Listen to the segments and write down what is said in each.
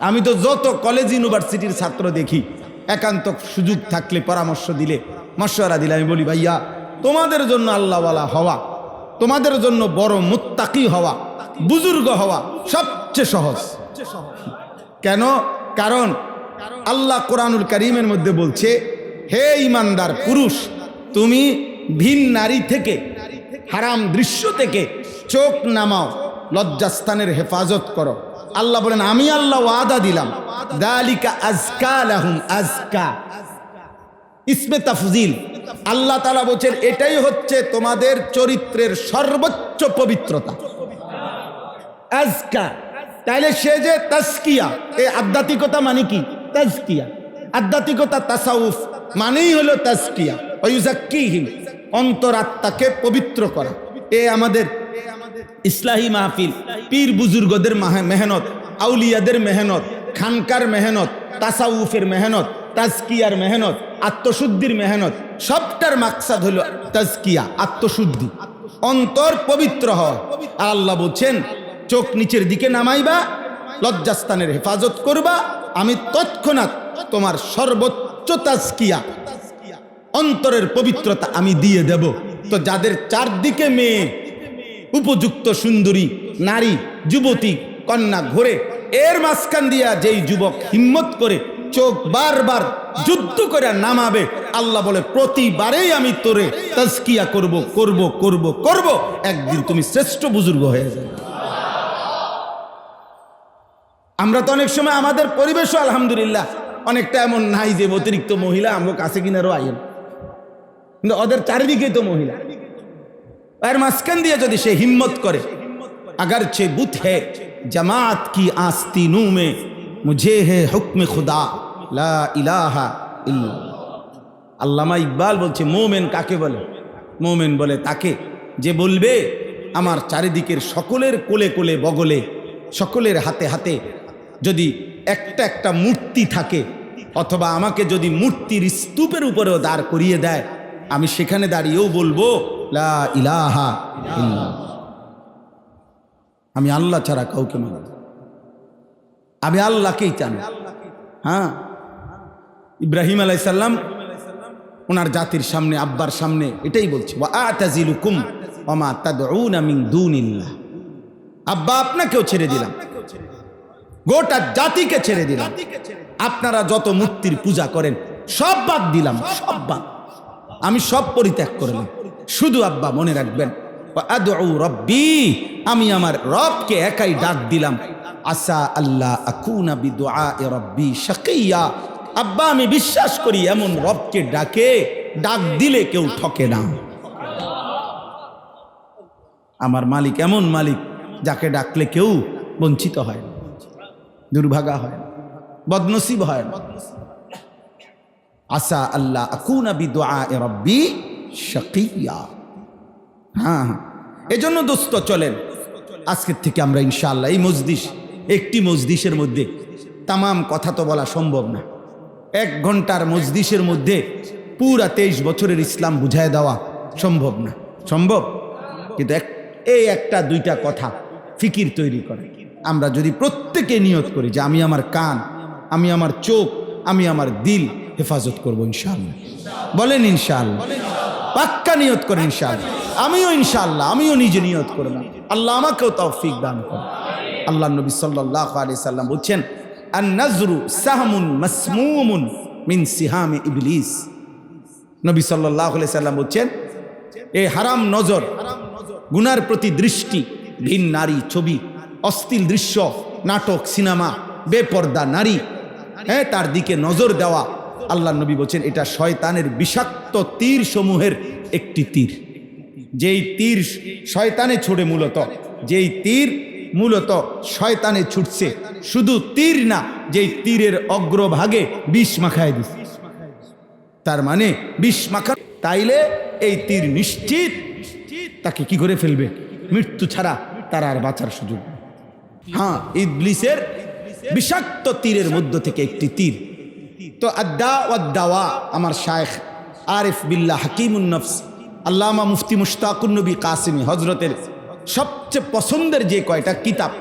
আমি তো যত কলেজ ইউনিভার্সিটির ছাত্র দেখি, একান্ত সুযোগ থাকলে পরামর্শ দিলে, মশওয়ারা দিলে আমি বলি, ভাইয়া তোমাদের জন্য আল্লাহওয়ালা হওয়া, তোমাদের জন্য বড় মুত্তাকি হওয়া, বুজুর্গ হওয়া সবচেয়ে সহজ। কেন? কারণ আল্লাহ কোরআনুল কারীমের মধ্যে বলছে, হে ঈমানদার পুরুষ, তুমি ভিন নারী থেকে, হারাম দৃশ্য থেকে চোখ নামাও, লজ্জাস্থানের হেফাজত করো। আল্লাহ বলেন, আমি আল্লাহ ওয়াদা দিলাম, যালিকা আজকা লাহুম। আজকা ইসমে তাফজিল। আল্লাহ তাআলা বলেন এটাই হচ্ছে তোমাদের চরিত্রের সর্বোচ্চ পবিত্রতা। আজকা, তাইলে সে যে তাজকিয়া, এই আধ্যাত্মিকতা মানে কি? তাজকিয়া। আধ্যাত্মিকতা তাসাউফ মানেই হলো তাজকিয়া, ওয়ায়ুজাক্কিহিম, অন্তরাত্মাকে পবিত্র করা। এ আমাদের ইসলাহি মাহফিল, পীর বুজুর্গদের মেহনত, আউলিয়াদের মেহনত, খানকার মেহনত, তাসাউফের মেহনত, তাজকিয়ার মেহনত, আত্মশুদ্ধির মেহনত, সবটার মাকসাদ হলো তাজকিয়া, আত্মশুদ্ধি, অন্তর পবিত্র হওয়া। আর আল্লাহ বলছেন, চোখ নিচের দিকে নামাইবা, লজ্জাস্থানের হেফাজত করবা, আমি তৎক্ষণাৎ তোমার সর্বোচ্চ তাজকিয়া, অন্তরের পবিত্রতা আমি দিয়ে দেব। তো যাদের চারদিকে মেয়ে, উপযুক্ত সুন্দরী নারী, যুবতী, কন্যা ঘোরে, এর মাঝখান দিয়া যেই যুবক হিম্মত করে চোখ বারবার যুদ্ধ করে নামাবে, আল্লাহ বলে প্রতিবারেই আমি তোরে তাজকিয়া করব করব করব করব, একদিন তুমি শ্রেষ্ঠ বুজুর্গ হয়ে যাবে। আমরা তো অনেক সময় আমাদের পরিবেশও আলহামদুলিল্লাহ অনেকটা এমন নাই যে অতিরিক্ত মহিলা আমরা কাছে কিনারও আইন, কিন্তু ওদের চারিদিকেই তো মহিলা। এর মাঝখান দিয়ে যদি সে হিম্মত করে, अगर चे बुत है जमात की आस्तीनों में, मुझे है हुक्म खुदा ला इलाहा इल्लल्लाह। আল্লামা ইকবাল বলছে, মোমেন কাকে বলে? মোমেন বলে তাকে যে বলবে, আমার চারিদিকের সকলের কোলে কোলে বগলে, সকলের হাতে হাতে যদি একটা একটা মূর্তি থাকে, অথবা আমাকে যদি মূর্তির স্তূপের উপরেও দাঁড় করিয়ে দেয়, আমি সেখানে দাঁড়িয়েও বলবো লা ইলাহা ইল্লাল্লাহ, আমি আল্লাহ ছাড়া কাউকে মানি না, আমি আল্লাহকেই জানি। হ্যাঁ, ইব্রাহিম আলাইহিস সালাম ওনার জাতির সামনে, আব্বার সামনে এটাই বলছে, ওয়া আতাজিলুকুম ওয়া মা তাদউনা মিন দুনিল্লাহ। আব্বা আপনাকেও ছেড়ে দিলাম, গোটা জাতিকে ছেড়ে দিলাম, আপনারা যত মূর্তির পূজা করেন সব বাদ দিলাম, সব বাদ, আমি সব পরিত্যাগ করলাম। শুধু আব্বা মনে রাখবেন, আদউ রব্বি, আমি আমার রবকে একাই ডাক দিলাম, আসা আল্লাহ আকুনা বিদুআই রব্বি শাকিয়া। আব্বা আমি বিশ্বাস করি এমন রবকে ডাক দিলে কেউ ঠকে না। আমার মালিক এমন মালিক যাকে ডাকলে কেউ বঞ্চিত হয় না, দুর্ভাগা হয় না, বদনসিব হয় না। আসা আল্লাহ আকুনা বিদুআই রব্বি শাকিয়া। হ্যাঁ, এজন্য দোস্ত চলেন আজকের থেকে আমরা ইনশাআল্লাহ এই মজলিস, একটি মজলিসের মধ্যে তামাম কথা তো বলা সম্ভব না, 1 ঘন্টার মজলিসের মধ্যে পুরা 23 বছরের ইসলাম বুঝায় দেওয়া সম্ভব না। সম্ভব, কিন্তু এই একটা দুইটা কথা ফিকির তৈরি করে। আমরা যদি প্রত্যেকে নিয়ত করি যে আমি আমার কান, আমি আমার চোখ, আমি আমার দিল হেফাজত করবো ইনশাআল্লাহ। বলেন ইনশাআল্লাহ, পাক্কা নিয়ত করেন ইনশাআল্লাহ। আমিও ইনশাআল্লাহ, আমিও নিজে নিয়ত করলাম, আল্লাহ আমাকেও তৌফিক দান করুন। আল্লাহ নবী সাল্লাল্লাহু আলাইহি সাল্লাম বলছেন, আন নাজরু সাহমুন মাসমুমুন মিন সিহামি ইবলিস। নবী সাল্লাল্লাহু আলাইহি সাল্লাম বলছেন, এই হারাম নজর, গুনার প্রতি দৃষ্টি, ভিন নারী ছবি, অশ্লীল দৃশ্য, নাটক, সিনেমা, বেপর্দা নারী, হ্যাঁ, তার দিকে নজর দেওয়া, আল্লাহ নবী বলছেন এটা শয়তানের বিষাক্ত তীর সমূহের একটি তীর। যেই তীর শয়তানে ছুড়ে, যেই তীর মূলত শয়তানে ছুটছে, শুধু তীর না, যেই তীরের অগ্রভাগে বিষ মাখায় দিচ্ছে, তার মানে বিষ মাখা, তাইলে এই তীর নিশ্চিত তাকে কি করে ফেলবে? মৃত্যু ছাড়া তার আর বাঁচার সুযোগ নেই। হ্যাঁ, ইবলিসের বিষাক্ত তীরের মধ্য থেকে একটি তীর। তো আদ্দা ওয়াদ্দাওয়া, আমার শায়েখ আরিফ বিল্লাহ হাকিমুন নফস আল্লামা মুফতি মুশতাকুন নবী কাসিমি হজরতের সবচেয়ে পছন্দের যে কয়টা কিতাব,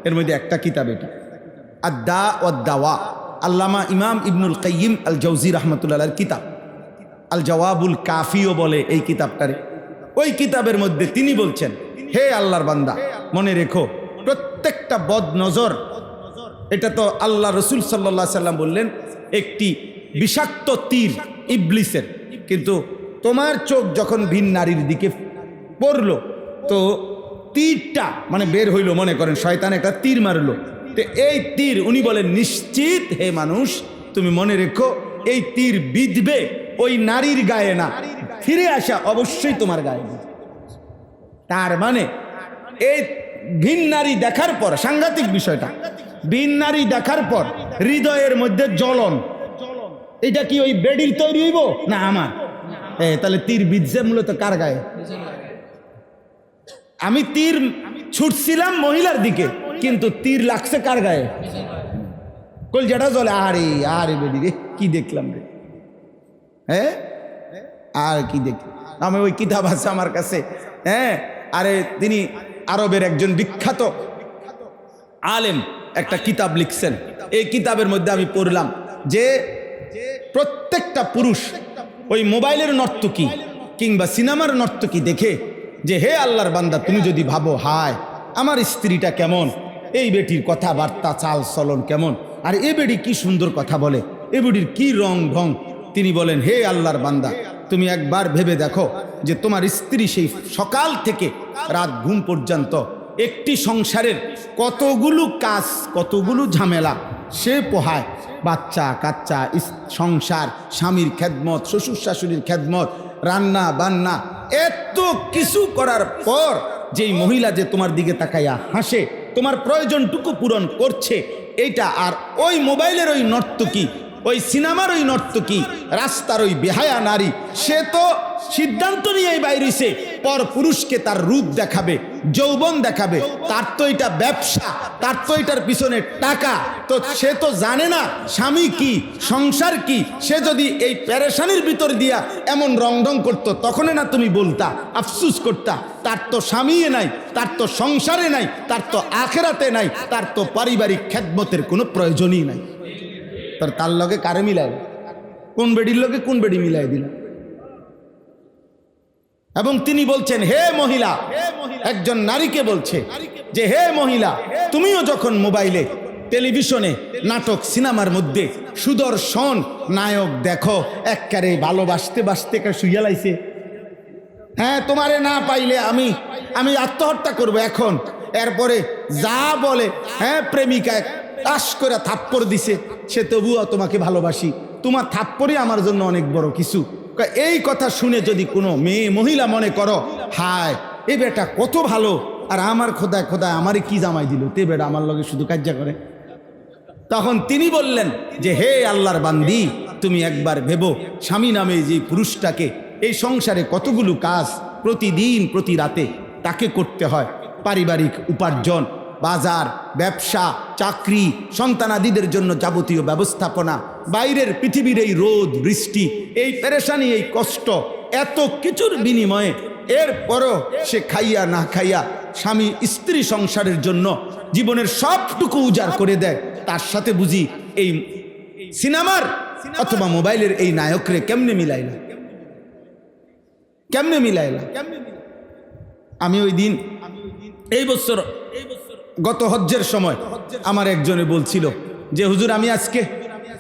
এর মধ্যে একটা কিতাব এটা, আদ-দা ওয়াদ-দাওয়া, আল্লামা ইমাম ইবনুল কাইয়িম আল জাওজি রাহমাতুল্লাহর কিতাব, আল জওয়াবুল কাফিও বলে এই কিতাবটারে। ওই কিতাবের মধ্যে তিনি বলছেন, হে আল্লাহর বান্দা, মনে রেখো প্রত্যেকটা বদ নজর, এটা তো আল্লাহ রসুল সাল্লাল্লাহু আলাইহি সাল্লাম বললেন একটি বিষাক্ত তীর ইবলিসের, কিন্তু তোমার চোখ যখন ভিন নারীর দিকে পড়লো তো তীরটা মানে বের হইল, মনে করেন শয়তান একটা তীর মারলো, তো এই তীর উনি বলেন নিশ্চিত হে মানুষ তুমি মনে রেখো এই তীর বিঁধবে ওই নারীর গায়ে না, ফিরে আসা অবশ্যই তোমার গায়ে। তার মানে এই ভিন নারী দেখার পর, সাংঘাতিক বিষয়টা, ভিন নারী দেখার পর হৃদয়ের মধ্যে জ্বলন, এটা কি ওই বেডির তৈরি হইব না আমার? তাহলে তীর বিঁধছে মূলত কার গায়ে? আমি তীর ছুটছিলাম মহিলার দিকে, কিন্তু তীর লাগছে কার গায়ে? কল যেটা জ্বলে, আরে আরে বেডি রে কি দেখলাম রে, হ্যাঁ আর কি দেখি। আমি ওই কিতাব আছে আমার কাছে, হ্যাঁ, আরে তিনি আরবের একজন বিখ্যাত আলেম একটা কিতাব লিখছেন, এই কিতাবের মধ্যে আমি পড়লাম যে প্রত্যেকটা পুরুষ ওই মোবাইলের নর্তকী কিংবা সিনেমার নর্তকী দেখে যে হে আল্লাহর বান্দা তুমি যদি ভাবো হায় আমার স্ত্রীটা কেমন, এই বেটির কথাবার্তা চাল চলন কেমন, আর এ বেটি কি সুন্দর কথা বলে, এ বেটির কি রং ঢং, তিনি বলেন হে আল্লাহর বান্দা তুমি একবার ভেবে দেখো যে তোমার স্ত্রী সেই সকাল থেকে রাত ঘুম পর্যন্ত একটি সংসারের কতগুলো কাজ কতগুলো ঝামেলা সে পোহায়, বাচ্চা কাচ্চা, সংসার, স্বামীর খেদমত, শ্বশুর শাশুড়ির খেদমত, রান্না বান্না, এত কিছু করার পর যেই মহিলা যে তোমার দিকে তাকাইয়া হাসে, তোমার প্রয়োজনটুকু পূরণ করছে, এইটা আর ওই মোবাইলের ওই নর্তকী, ওই সিনেমার ওই নর্তকী, রাস্তার ওই বেহায়া নারী, সে তো সিদ্ধান্ত নিয়েই বাইরেছে পর পুরুষকে তার রূপ দেখাবে, যৌবন দেখাবে, তার তো এটা ব্যবসা, তার তো এটার পিছনে টাকা, তো সে তো জানে না স্বামী কি, সংসার কি। সে যদি এই পেরেশানির ভিতর দিয়া এমন রংঢং করতো তখন না তুমি বলতা, আফসুস করতা, তার তো স্বামী নাই, তার তো সংসারে নাই, তার তো আখেরাতে নাই, তার তো পারিবারিক খেদমতের কোনো প্রয়োজনই নাই। তার লগে কারে মিলাই, কোন বেডির লগে কোন বেডি মিলাই দিল। এবং তিনি বলছেন হে মহিলা, একজন নারীকে বলছে যে হে মহিলা তুমিও যখন মোবাইলে, টেলিভিশনে, নাটক, সিনেমার মধ্যে সুদর্শন নায়ক দেখো, একবারে ভালোবাসতে বাসতে শুইয়া লাইছে, হ্যাঁ তোমারে না পাইলে আমি আত্মহত্যা করব এখন, এরপরে যা বলে, হ্যাঁ প্রেমিকা টাস করে থাপ্পড় দিছে, সে তবুও তোমাকে ভালোবাসি, তোমার থাপ্পড়ই আমার জন্য অনেক বড় কিছু। এই কথা শুনে যদি কোনো মেয়ে মহিলা মনে করো হায় এ বেটা কত ভালো, আর আমার খোদায় খোদায় আমারে কি জামাই দিল, তে বেটা আমার লগে শুধু কাজ্জা করে, তখন তিনি বললেন যে হে আল্লাহর বান্দি তুমি একবার ভেবো স্বামী নামে যে পুরুষটাকে এই সংসারে কতগুলো কাজ প্রতিদিন প্রতি রাতে তাকে করতে হয়, পারিবারিক উপার্জন, বাজার, ব্যবসা, চাকরি, সন্তানাদিদের জন্য যাবতীয় ব্যবস্থাপনা, বাইরের পৃথিবীর এই রোদ বৃষ্টি, এই পেরেশানি, এই কষ্ট, এত কিছুর বিনিময়ে এরপরও সে খাইয়া না খাইয়া স্বামী স্ত্রী সংসারের জন্য জীবনের সবটুকু উজাড় করে দেয়, তার সাথে বুঝি এই সিনেমার অথবা মোবাইলের এই নায়করে কেমনে মিলাইলা, কেমনে মিলাইলা। আমি ওই দিন এই বছর গত হজ্জের সময় আমার একজনে বলছিল যে হুজুর আমি আজকে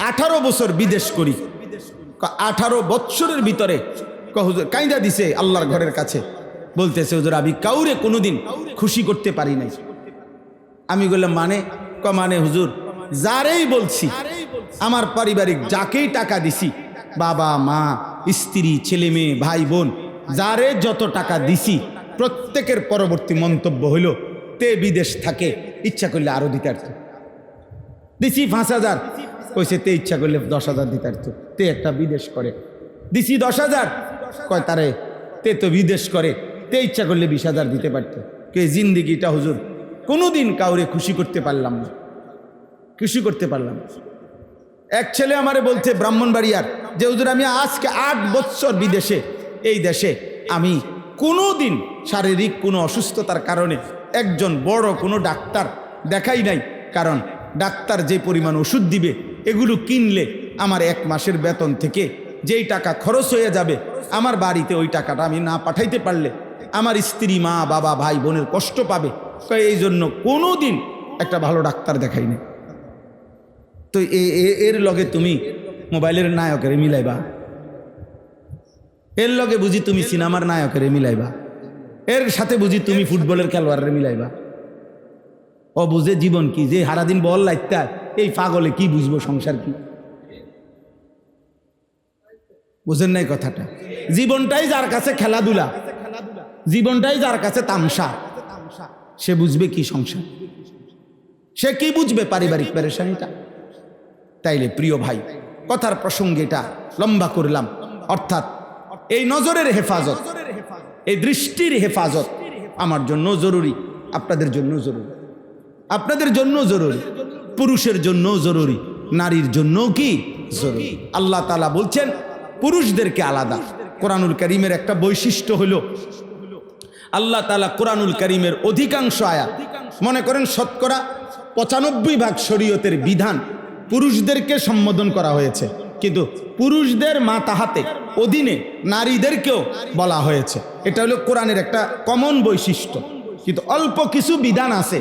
18 বছর বিদেশ করি, 18 বছরের ভিতরে হুজুর কাইন্দা দিছে আল্লাহর ঘরের কাছে, বলতেছে হুজুর আমি কাউরে কোনোদিন খুশি করতে পারি নাই। আমি বললাম মানে? মানে হুজুর যারেই বলছি, আমার পারিবারিক যাকেই টাকা দিছি, বাবা মা স্ত্রী ছেলে মেয়ে ভাই বোন যারে যত টাকা দিছি, প্রত্যেকের পরবর্তী মন্তব্য হইল তে বিদেশ থাকে, ইচ্ছা করলে আরো দিতে পারত, দিছি 5,000, কইছে তে ইচ্ছা করলে 10,000 দিতে পারত, তে একটা বিদেশ করে, দিছি 10,000, কয় তারে তে তো বিদেশ করে, তে ইচ্ছা করলে 20,000 দিতে পারত। কে জিন্দিগিটা হুজুর কোনোদিন কাউরে খুশি করতে পারলাম না, খুশি করতে পারলাম। এক ছেলে আমারে বলছে ব্রাহ্মণবাড়িয়ার যে হুজুর আমি আজকে 8 বছর বিদেশে, এই দেশে আমি কোনোদিন শারীরিক কোনো অসুস্থতার কারণে একজন বড় কোনো ডাক্তার দেখাই নাই, কারণ ডাক্তার যে পরিমাণ ওষুধ দিবে এগুলো কিনলে আমার 1 মাসের বেতন থেকে যেই টাকা খরচ হয়ে যাবে আমার বাড়িতে ওই টাকাটা আমি না পাঠাইতে পারলে আমার স্ত্রী, মা, বাবা, ভাই বোনের কষ্ট পাবে। এই জন্য কোনো দিন একটা ভালো ডাক্তার দেখাইনি। তো এর লগে তুমি মোবাইলের নায়কের মিলাইবা, এর লগে বুঝি তুমি সিনেমার নায়কের মিলাইবা, এর সাথে বুঝি তুমি ফুটবলের খেলোয়াড়ের মিলাইবা। ও বুঝে জীবন কি, যে সারাদিন বল লাইতে এই পাগলে কি বুঝবো সংসার কি? বুঝেন নাই কথাটা? জীবনটাই যার কাছে খেলাধুলা, জীবনটাই যার কাছে তামসা, সে বুঝবে কি সংসার? সে কি বুঝবে পারিবারিক পেরেশানিটা? তাইলে প্রিয় ভাই, কথার প্রসঙ্গে এটা লম্বা করলাম। অর্থাৎ এই নজরের হেফাজত, এই দৃষ্টির হেফাজত আমার জন্য জরুরি, আপনাদের জন্য জরুরি, আপনাদের জন্য জরুরি, পুরুষের জন্য জরুরি, নারীর জন্য কি জরুরি। আল্লাহ তাআলা বলছেন পুরুষদেরকে আলাদা। কোরআনুল কারীমের একটা বৈশিষ্ট্য হলো আল্লাহ তাআলা কোরআনুল কারীমের অধিকাংশ আয়াত, মনে করেন শতকরা 95% শরীয়তের বিধান পুরুষদেরকে সম্বোধন করা হয়েছে, কিন্তু পুরুষদের মাতাহাতে অধীনে নারীদেরকেও বলা হয়েছে। এটা হলো কোরআনের একটা কমন বৈশিষ্ট্য। কিন্তু অল্প কিছু বিধান আছে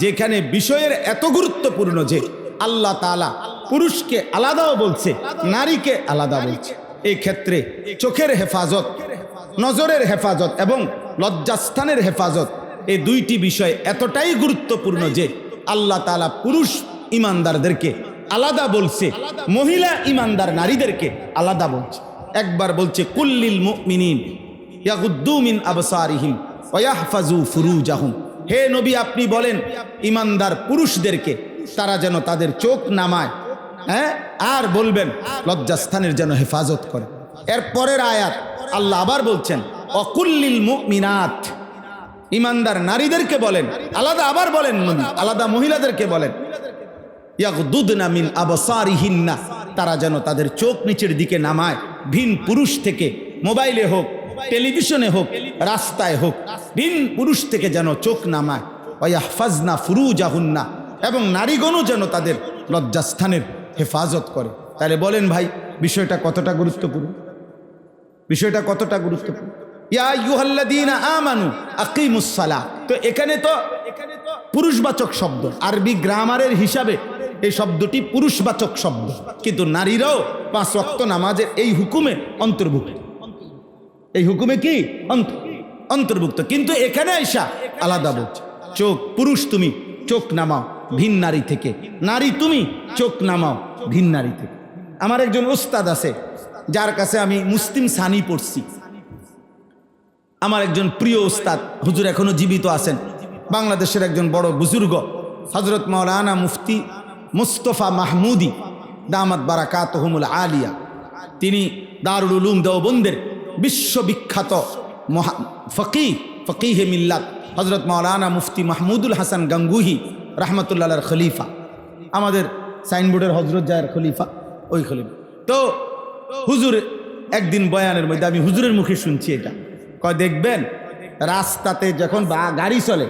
যেখানে বিষয়ের এত গুরুত্বপূর্ণ যে আল্লাহ তাআলা পুরুষকে আলাদাও বলছে, নারীকে আলাদা বলছে। এই ক্ষেত্রে চোখের হেফাজত, নজরের হেফাজত এবং লজ্জাস্থানের হেফাজত, এই দুইটি বিষয় এতটাই গুরুত্বপূর্ণ যে আল্লাহ তাআলা পুরুষ ইমানদারদেরকে আলাদা বলছে, মহিলা ইমানদার নারীদেরকে আলাদা বলছে। একবার বলছে কুল্লিল মুমিনিন ইয়াগুদ্দু মিন আবসারিহিম ওয়া ইয়াহফাজু ফুরুজাহুম, হে নবী আপনি বলেন ইমানদার পুরুষদেরকে তারা যেন তাদের চোখ নামায়, আর বলবেন লজ্জাস্থানের যেন হেফাজত করে। এর পরের আয়াত আল্লাহ আবার বলছেন অকুল্লিল মুমিনাত, ইমানদার নারীদেরকে বলেন আলাদা, আবার বলেন আলাদা মহিলাদেরকে বলেন ইয়াগদুদনা মিন আবসারিহিন্না, তারা যেন তাদের চোখ নিচের দিকে নামায়, ভিন পুরুষ থেকে, মোবাইলে হোক, টেলিভিশনে হোক, রাস্তায় হোক, ভিন পুরুষ থেকে যেন চোখ নামায়। ওয়াহফাজনা ফুরুজাহুন্না, এবং নারীগণও যেন তাদের লজ্জাস্থানের হেফাজত করে। তাহলে বলেন ভাই বিষয়টা কতটা গুরুত্বপূর্ণ, বিষয়টা কতটা গুরুত্বপূর্ণ। ইয়া আইয়ুহাল্লাযীনা আমানু আকিমুস সালাহ, তো এখানে তো পুরুষবাচক শব্দ, আরবি গ্রামারের হিসাবে এই শব্দটি পুরুষবাচক শব্দ, কিন্তু নারীরাও 5 ওয়াক্ত নামাজের এই হুকুমে অন্তর্ভুক্ত, এই হুকুমে কি অন্তর্ভুক্ত। কিন্তু এখানে আইসা আলাদা বলছে, চোখ পুরুষ তুমি চোখ নামাও ভিন নারী থেকে, নারী তুমি চোখ নামাও ভিন নারী থেকে। আমার একজন উস্তাদ আছে যার কাছে আমি মুসলিম সানি পড়ছি, আমার একজন প্রিয় উস্তাদ, হুজুর এখনো জীবিত আছেন, বাংলাদেশের একজন বড় বুজুর্গ হযরত মাওলানা মুফতি মুস্তফা মাহমুদি দামাত বারাকাতুহুমুল আলিয়া। তিনি দারুল উলুম দেওবন্দের বিশ্ববিখ্যাত ফকিহে মিল্লাত হযরত মাওলানা মুফতি মাহমুদুল হাসান গাঙ্গুহি রহমতুল্লাহ আলাইহির খলিফা, আমাদের সাইনবোর্ডের হজরত জায়ের খলিফা, ওই খলিফা। তো হুজুর একদিন বয়ানের মধ্যে আমি হুজুরের মুখে শুনছি এটা, কয় দেখবেন রাস্তাতে যখন গাড়ি চলে,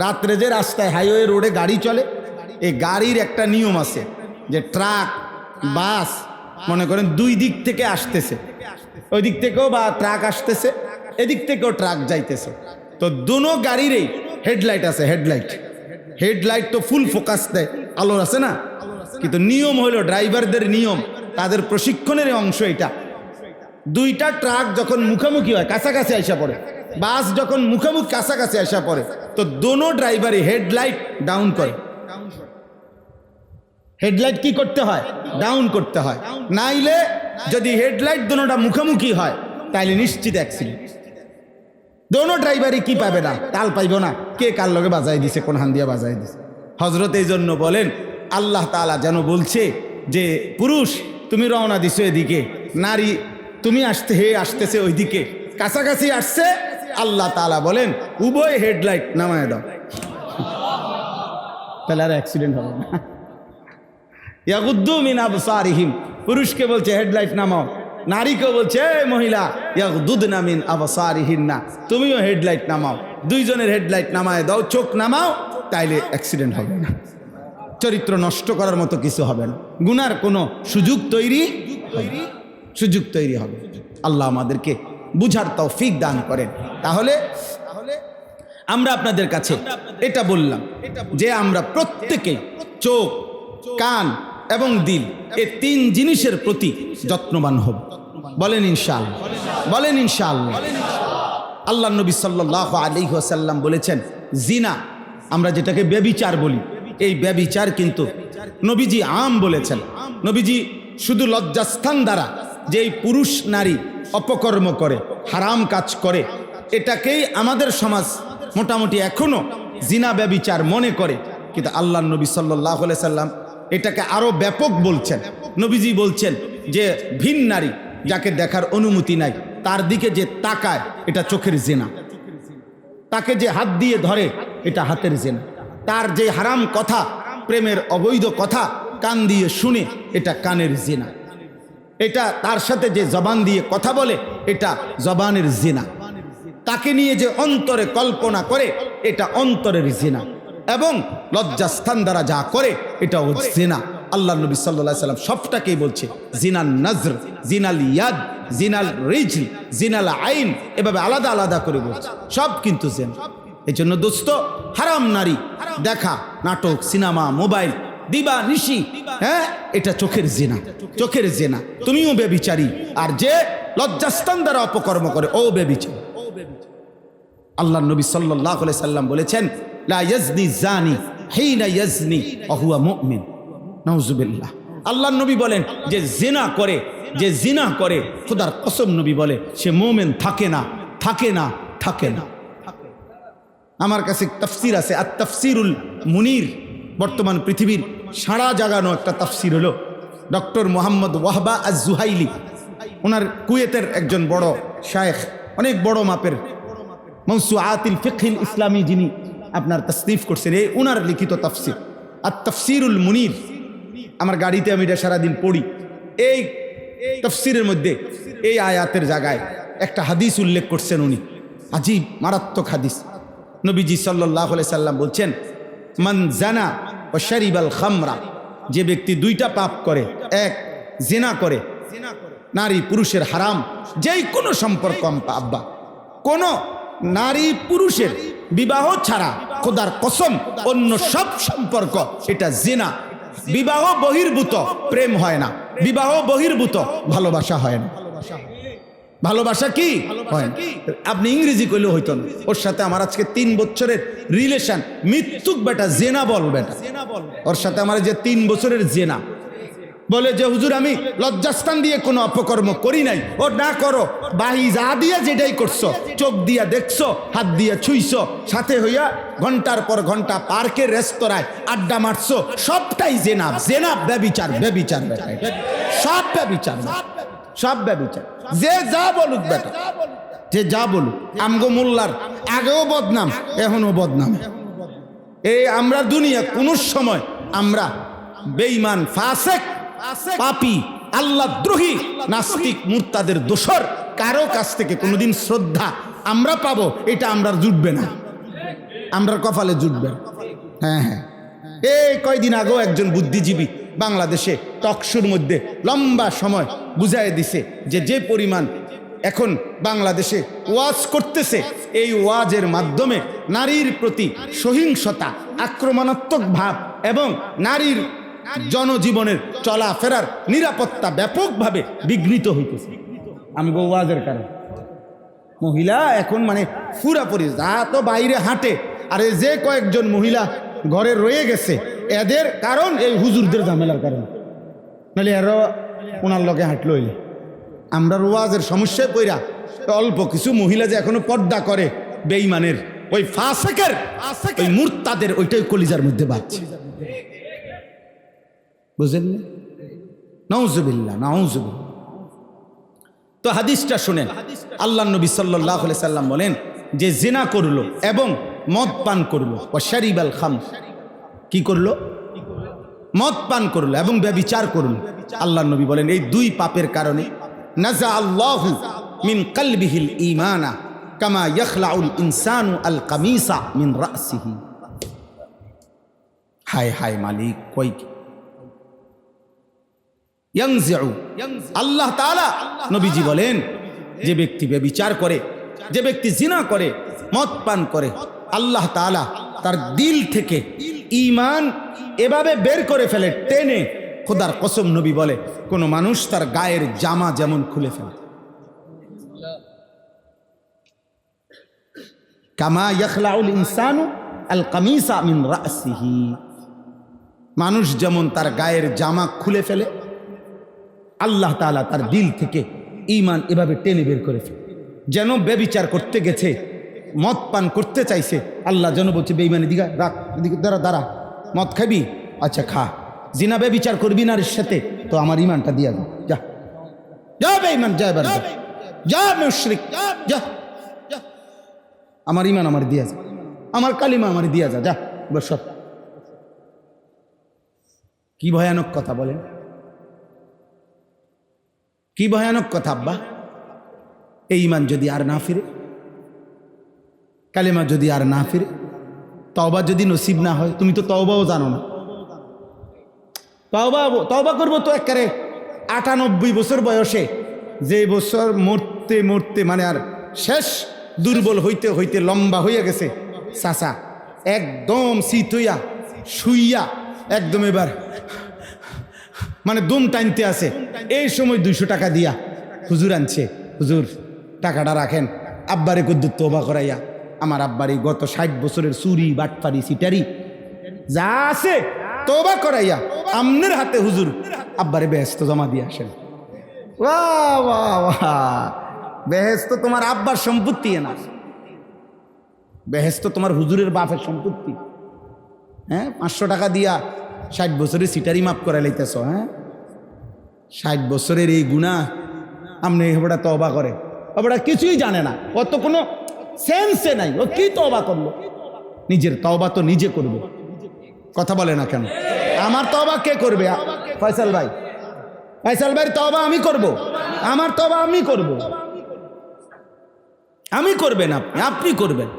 রাত্রে যে রাস্তায় হাইওয়ে রোডে গাড়ি চলে, এই গাড়ির একটা নিয়ম আছে যে ট্রাক বাস মনে করেন 2 দিক থেকে আসতেছে, ওই দিক থেকেও বা ট্রাক আসতেছে, এদিক থেকেও ট্রাক যাইতেছে, তো দুনো গাড়িরই হেডলাইট আছে, হেডলাইট তো ফুল ফোকাস দেয়, আলো আছে না, কিন্তু নিয়ম হলো ড্রাইভারদের নিয়ম, তাদের প্রশিক্ষণের অংশ এটা, 2টা ট্রাক যখন মুখোমুখি হয় কাছাকাছি আসা পড়ে, বাস যখন মুখোমুখি কাছাকাছি আসা পড়ে, তো দোনো ড্রাইভারই হেডলাইট ডাউন করে। হেডলাইট কি করতে হয়? ডাউন করতে হয়, নাইলে যদি হেডলাইট দোনোটা মুখোমুখি হয় তাইলে নিশ্চিত অ্যাক্সিডেন্ট। দোনো ড্রাইভারই কি পাবে না, তাল পাইব না, কে কার লগে বাজাই দিছে, কোন হান দিয়া বাজাই দিছে। হযরত এই জন্য বলেন আল্লাহ তাআলা যেন বলছে যে পুরুষ তুমি রওনা দিছো এদিকে, নারী তুমি আসতেছে ওইদিকে, কাছাকাছি আসছে, আল্লাহ তাআলা বলেন উভয় হেডলাইট নামায় দাও, তাহলে আর অ্যাক্সিডেন্ট হবে না। ইয়াগুদ্দু মিন আবসারিহিম, পুরুষকে বলছে হেডলাইট নামাও, নারীকেও বলছে মহিলা ইয়াগুদ্দুনা মিন আবসারিহিন্না, তুমিও হেডলাইট নামাও, দুইজনের হেডলাইট নামায় দাও, চোখ নামাও, তাইলে অ্যাক্সিডেন্ট হবে না। চরিত্র নষ্ট করার মতো কিছু হবে না, গুনার কোনো সুযোগ তৈরি হবে। আল্লাহ আমাদেরকে বুঝার তৌফিক দান করেন। তাহলে আমরা আপনাদের কাছে এটা বললাম যে আমরা প্রত্যেকেই চোখ, কান এবং দিল, এই তিন জিনিসের প্রতি যত্নবান হব। বলেন ইনশাআল্লাহ, বলেন ইনশাআল্লাহ। আল্লাহ নবী সাল্লাল্লাহু আলাইহি ওয়াসাল্লাম বলেছেন, জিনা আমরা যেটাকে ব্যভিচার বলি, এই ব্যভিচার কিন্তু নবীজি আম বলেছেন। নবীজি শুধু লজ্জাস্থান দ্বারা যেই পুরুষ নারী অপকর্ম করে, হারাম কাজ করে, এটাকেই আমাদের সমাজ মোটামুটি এখনো জিনা ব্যভিচার মনে করে। কিন্তু আল্লাহ নবী সাল্লাল্লাহু আলাইহি সাল্লাম এটাকে আরো ব্যাপক বলছেন। নবীজি বলছেন যে ভিন নারী যাকে দেখার অনুমতি নাই তার দিকে যে তাকায় এটা চোখের জিনা, তাকে যে হাত দিয়ে ধরে এটা হাতের জিনা, তার যে হারাম কথা, প্রেমের অবৈধ কথা কান দিয়ে শুনে এটা কানের জিনা, এটা তার সাথে যে জবান দিয়ে কথা বলে এটা জবানের জিনা, তাকে নিয়ে যে অন্তরে কল্পনা করে এটা অন্তরের জিনা, এবং লজ্জাস্থান দ্বারা যা করে এটাও জিনা। আল্লাহ নবী সাল্লাল্লাহু আলাইহি সাল্লাম সবটাকেই বলছে জিনাল নজর, জিনাল ইয়াদ, জিনাল রিজল, জিনাল আইন, এভাবে আলাদা আলাদা করে বলছে, সব কিন্তু জিনা। এই জন্য দোস্ত, হারাম নারী দেখা, নাটক, সিনেমা, মোবাইল, দিবা নিশি, হ্যাঁ, এটা চোখের জিনা, চোখের জিনা। তুমিও ব্যভিচারী, আর যে লজ্জাস্থান দ্বারা অপকর্ম করে ও ব্যভিচারী। আল্লাহ নবী সাল্লাল্লাহু আলাইহি সাল্লাম বলেছেন, লা ইয়াজনি জানি হিনা ইয়াজনি ওয়া হুয়া মুমিন। নাউজুবিল্লাহ। আল্লাহ নবী বলেন যে জিনা করে, যে জিনা করে, খোদার কসম নবী বলে সে মুমিন থাকে না, থাকে না, থাকে না। আমার কাছে তাফসীর আছে, আত তাফসীরুল মুনির, বর্তমান পৃথিবীর সারা জাগানো একটা তাফসীর হলো ডক্টর মোহাম্মদ ওয়াহবা আজ-জুহাইলি, ওনার কুয়েতের একজন বড় শায়েখ, অনেক বড় মাপের মাওসুআতুল ফিকহিল ইসলামী যিনি আপনার তাসনিফ করছেন, এই ওনার লিখিত তাফসীর আত তাফসীরুল মুনির। আমার গাড়িতে আমি এটা সারাদিন পড়ি। এই তাফসীরের মধ্যে এই আয়াতের জায়গায় একটা হাদিস উল্লেখ করছেন উনি, আজীব মারাত্মক হাদিস। নবীজি সাল্লাল্লাহু আলাইহি সাল্লাম বলছেন, মান জানা ওয়া শারিবাল খামরা, যে ব্যক্তি দুইটা পাপ করে, এক জিনা করে, নারী পুরুষের হারাম যেই কোনো সম্পর্ক, আব্বা কোন নারী পুরুষের বিবাহ ছাড়া খোদার কসম অন্য সব সম্পর্ক এটা জিনা। বিবাহ বহির্ভূত প্রেম হয় না, বিবাহ বহির্ভূত ভালোবাসা হয় না। ভালোবাসা কি হয় না? আপনি ইংরেজি কইলেও হইতো না। ওর সাথে আমার আজকে 3 বছরের রিলেশন, মৃত্যুক বেটা জেনা বল বেটা, ওর সাথে আমার যে 3 বছরের জেনা, বলে যে হুজুর আমি লজ্জাস্থান দিয়ে কোনো অপকর্ম করি নাই। ও না করো, বাহি যা দিয়া যেটাই করছো, চোখ দিয়া দেখছো, হাত দিয়া ছুঁইছো, সাথে হইয়া ঘন্টার পর ঘন্টা পার্কের রেস্তোরাঁয় আড্ডা মারছো, সবটাই জেনা। জেনা ব্যভিচার, ব্যভিচার বেটা, সব ব্যভিচার, সব ব্যভিচার। যে যা বলুক বেটা, যে যা বলুক, আমগো মোল্লার আগেও বদনাম, এখনো বদনাম। এই আমরা দুনিয়া কোন সময় আমরা বেঈমান, ফাসিক, পাপী, আল্লাহদ্রোহী, নাস্তিক, মুরতাদের দোসর কারো কাছ থেকে কোনোদিন শ্রদ্ধা আমরা পাবো, এটা আমরা জুটবে না, আমরা কপালে জুটবে। হ্যাঁ হ্যাঁ, এই কয়দিন আগেও একজন বুদ্ধিজীবী বাংলাদেশে টকশোর মধ্যে লম্বা সময় বুঝাই দিছে যে যে পরিমাণ এখন বাংলাদেশে ওয়াজ করতেছে, এই ওয়াজের মাধ্যমে নারীর প্রতি সহিংসতা, আক্রমণাত্মক ভাব এবং নারীর জনজীবনের চলাফেরার নিরাপত্তা ব্যাপকভাবে বিঘ্নিত হইতেছে। আমি ওয়াজের কারণে মহিলা এখন মানে পুরাপুরি যা তো বাইরে হাঁটে, আর যে কয়েকজন মহিলা ঘরে রয়ে গেছে, এদের কারণ এই হুজুরদের ঝামেলার কারণে, নাহলে এরা ওনার লগে হাঁটলো। আমরা ওয়াজের সমস্যায় পইরা অল্প কিছু মহিলা যে এখনো পর্দা করে, বেঈমানের ওই ফাসিকের, ওই মুরতাদের ওইটাই কলিজার মধ্যে বাজছে, বুঝলেন? নাউজুবিল্লাহ, নাউজুবিল্লাহ। তো হাদিসটা শুনেন, আল্লাহ নবী সাল্লাল্লাহু আলাইহি সাল্লাম বলেন যে জিনা করলো এবং মদ পান করলো, ওয়া শারিবাল খামর, কি করলো? মদ পান করলো এবং ব্যভিচার করলো। আল্লাহ নবী বলেন এই দুই পাপের কারণে নাজা আল্লাহু মিন কলবিহিল ঈমানা কামা ইয়াখলাউল ইনসানু আল কামিসা মিন রাসিহি। হায় হায় মালিক কই কি ইয়ানজিউ আল্লাহ তাআলা নবীজি বলেন যে ব্যক্তি ব্যভিচার করে, যে ব্যক্তি জিনা করে, মদ পান করে, আল্লাহ তাআলা তার দিল থেকে ঈমান এভাবে বের করে ফেলে টেনে। খোদার কসম নবী বলে কোন মানুষ তার গায়ের জামা যেমন খুলে ফেলে, কামা ইয়াখলাউল ইনসানু আল কামিসা মিন রাসিহি, মানুষ যেমন তার গায়ের জামা খুলে ফেলে, আল্লাহ তাআলা তার দিল থেকে ঈমান এভাবে টেনে বের করে ফেলে। যেন ব্যভিচার করতে গেছে, মদ পান করতে চাইছে, আল্লাহ যেন বলছে বেঈমানি দিঘা রাখ, এদিকে দাঁড়া দাঁড়া, মদ খাবি, আচ্ছা খা, জিনা ব্যভিচার করবি নারীর সাথে, তো আমার ঈমানটা দিয়া দাও, যা যা বেঈমান, যা এবার যা মুশরিক, যা আমার ঈমান আমার দিয়া যা, আমার কালিমা আমার দিয়া যা, যা বস। কি ভয়ানক কথা বলেন, কি ভয়ানক কথা আব্বা। এই ঈমান যদি আর না ফিরে, কালিমা যদি আর না ফিরে, তওবা যদি নসিব না হয়, তুমি তো তওবাও জানো না। তওবা করবো তো একেবারে ৯৮ বছর বয়সে, যে বছর মরতে মরতে মানে আর শেষ, দুর্বল হইতে হইতে লম্বা হইয়া গেছে, চাচা একদম শীত হইয়া শুইয়া একদম এবার মানে দম টাইনতে আছে, এই সময় 200 টাকা দিয়া হুজুর আনছে, হুজুর টাকাটা রাখেন, আব্বারে কদ্দুর তওবা করাইয়া, আমার আব্বারে গত 60 বছরের চুরি বাটপারি সিটারি যা আছে তওবা করাইয়া আমনের হাতে হুজুর আব্বারে বেহেশত জমা দিয়ে আসেন। বাহ বাহ বাহ, বেহেশত তোমার আব্বার সম্পত্তি না, বেহেশত তোমার হুজুরের বাপের সম্পত্তি। হ্যাঁ, 500 টাকা দিয়া 60 বছরের সিটারি মাফ করে লাইতেছ। হ্যাঁ, 60 বছরের এই গুনাহ আমনে এবারে তওবা করে, ওটা কিছুই জানে না, অত কোনো সেন্সে নাই, ও কি তওবা করলো? নিজের তওবা তো নিজে করবে। কথা বলে না কেন? আমার তওবা কে করবে? ফয়সাল ভাই, ফয়সাল ভাইয়ের তওবা আমি করব, আমার তওবা আমি করব, আমি করবেন, আপনি করবেন।